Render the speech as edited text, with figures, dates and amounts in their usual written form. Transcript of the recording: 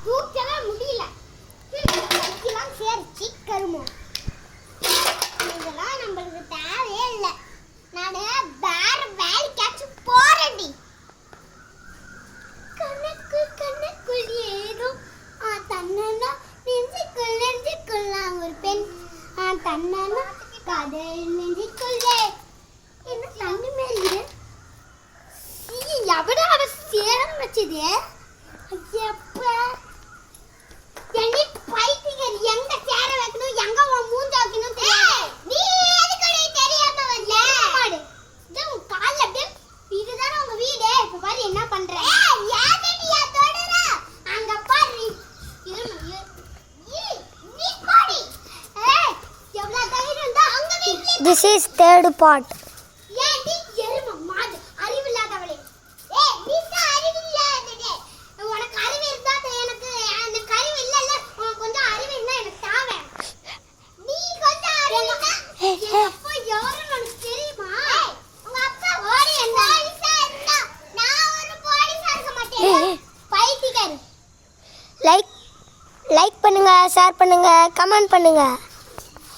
தூக்கவே முடியல. கையெல்லாம் சேர்ச்சி கருமோ. இதெல்லாம் நம்மளுக்கு தேவையே இல்லை. நான் வேற வேலைக்காச்சும் போறேன்டி. கண்ணுக்குள் ஏதோ தன்னனா நெஞ்சுக்குள்ள ஒரு பெண் தன்னனா காதல் நெஞ்சுக்குள்ளே என்ன தண்ணி மேலே எவடா அவ சேரம் வச்சது? ஐயப்பா என்னை பைத்தியர் எங்க சேர வைக்கணும் எங்க மூஞ்ச வைக்கணும் தெரியாது. நீ எதுக்கு தெரியாம வரல? மாடு இது உன் கால்ல அப்படியே இதுதானே உங்க வீடு. இப்ப பாரு என்ன பண்ற? யாதடியா தொடரா அங்க பாரு இரும நீ கோடி எவ்வளவு தைரியம் இருந்தா அங்க வீட்ல. This is third part. ஏடி எரும மாடு அறிவில்லாதவளே. நீ அறிவில்லாததே. உனக்கு அறிவு இருந்தா எனக்கு எனக்கு அறிவு இல்லல்ல. உனக்கு கொஞ்சம் அறிவு இருந்தா எனக்கு தாவே. நீ கொஞ்சம் அறிவுனா அப்பா யாரு எனக்கு தெரியுமா? உங்க அப்பா ஓடி என்ன போலீஸா இருந்தா நான் ஒரு போலீஸா இருக்க மாட்டேன். பைத்தியக்காரி. லைக் பண்ணுங்க, ஷேர் பண்ணுங்க, கமெண்ட் பண்ணுங்க.